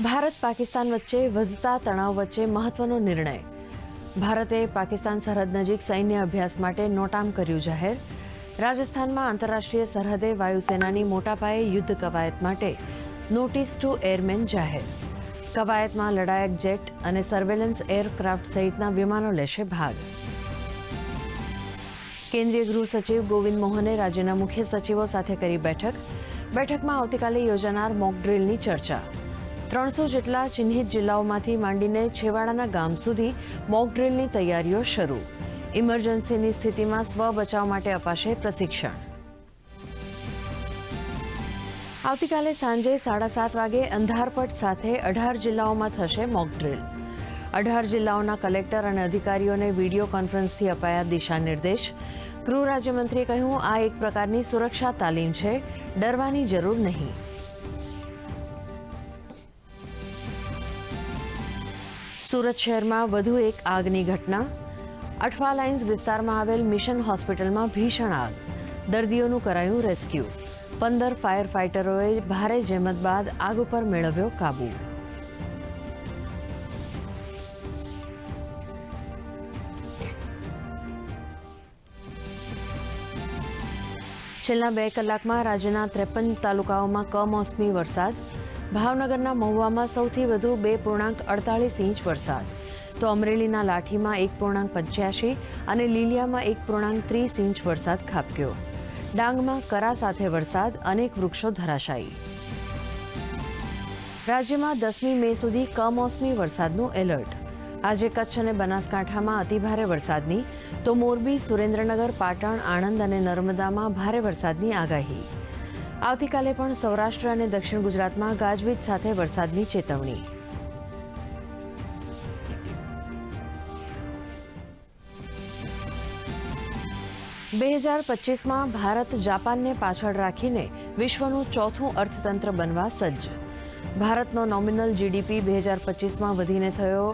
ભારત પાકિસ્તાન વચ્ચે વધતા તણાવ વચ્ચે મહત્વનો નિર્ણય. ભારતે પાકિસ્તાન સરહદ નજીક સૈન્ય અભ્યાસ માટે નોટામ કર્યું જાહેર. રાજસ્થાનમાં આંતરરાષ્ટ્રીય સરહદે વાયુસેનાની મોટા પાયે યુદ્ધ કવાયત માટે નોટિસ ટુ એરમેન જાહેર. કવાયતમાં લડાયક જેટ અને સર્વેલન્સ એરક્રાફ્ટ સહિતના વિમાનો લેશે ભાગ. કેન્દ્રીય ગૃહ સચિવ ગોવિંદ મોહને રાજ્યના મુખ્ય સચિવો સાથે કરી બેઠક. બેઠકમાં આવતીકાલે યોજાનાર મોક ડ્રીલની ચર્ચા. 300 જેટલા ચિહ્નિત જિલ્લાઓમાંથી માંડીને છેવાડાના ગામ સુધી મોક ડ્રીલની તૈયારીઓ શરૂ. ઇમરજન્સીની સ્થિતિમાં સ્વ બચાવ માટે અપાશે પ્રશિક્ષણ. આવતીકાલે સાંજે 7:30 વાગે અંધારપટ સાથે 18 જિલ્લાઓમાં થશે મોક ડ્રીલ. 18 જિલ્લાઓના કલેક્ટર અને અધિકારીઓને વિડીયો કોન્ફરન્સથી અપાયા દિશા નિર્દેશ. ગૃહ રાજ્યમંત્રીએ કહ્યું, આ એક પ્રકારની સુરક્ષા તાલીમ છે, ડરવાની જરૂર નહીં. સુરત શહેરમાં વધુ એક આગની ઘટના. અઠવા લાઇન્સ વિસ્તારમાં આવેલ મિશન હોસ્પિટલમાં ભીષણ આગ. દર્દીઓનું કરાયું રેસ્ક્યુ. 15 ફાયર ફાઇટરોએ ભારે જહેમત બાદ આગ ઉપર મેળવ્યો કાબુ. છેલ્લા 2 કલાકમાં રાજ્યના 53 તાલુકાઓમાં કમોસમી વરસાદ. ભાવનગરના મહુવામાં સૌથી વધુ 2.48 ઇંચ વરસાદ, તો અમરેલીના લાઠીમાં 1.85 અને લીલિયામાં 1.30 ઇંચ વરસાદ ખાબક્યો. ડાંગમાં કરા સાથે વરસાદ, અનેક વૃક્ષો ધરાશાયી. રાજ્યમાં 10મી મે સુધી કમોસમી વરસાદનું એલર્ટ. આજે કચ્છ અને બનાસકાંઠામાં અતિભારે વરસાદની, તો મોરબી, સુરેન્દ્રનગર, પાટણ, આણંદ અને નર્મદામાં ભારે વરસાદની આગાહી. આવતીકાલે પણ સૌરાષ્ટ્ર અને દક્ષિણ ગુજરાતમાં ગાજવીજ સાથે વરસાદની ચેતવણી. $2025માં ભારત જાપાનને પાછળ રાખીને વિશ્વનું ચોથું અર્થતંત્ર બનવા સજ્જ. ભારતનો નોમિનલ જીડીપી 2025માં વધીને થયો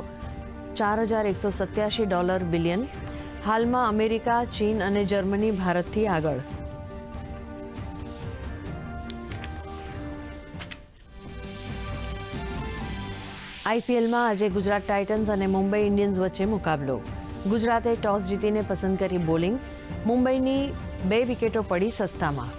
$4,187 બિલિયન. હાલમાં અમેરિકા, ચીન અને જર્મની ભારતથી આગળ. આઈપીએલમાં આજે ગુજરાત ટાઇટન્સ અને મુંબઈ ઇન્ડિયન્સ વચ્ચે મુકાબલો. ગુજરાતે ટોસ જીતીને પસંદ કરી બોલિંગ. મુંબઈની 2 વિકેટો પડી સસ્તામાં.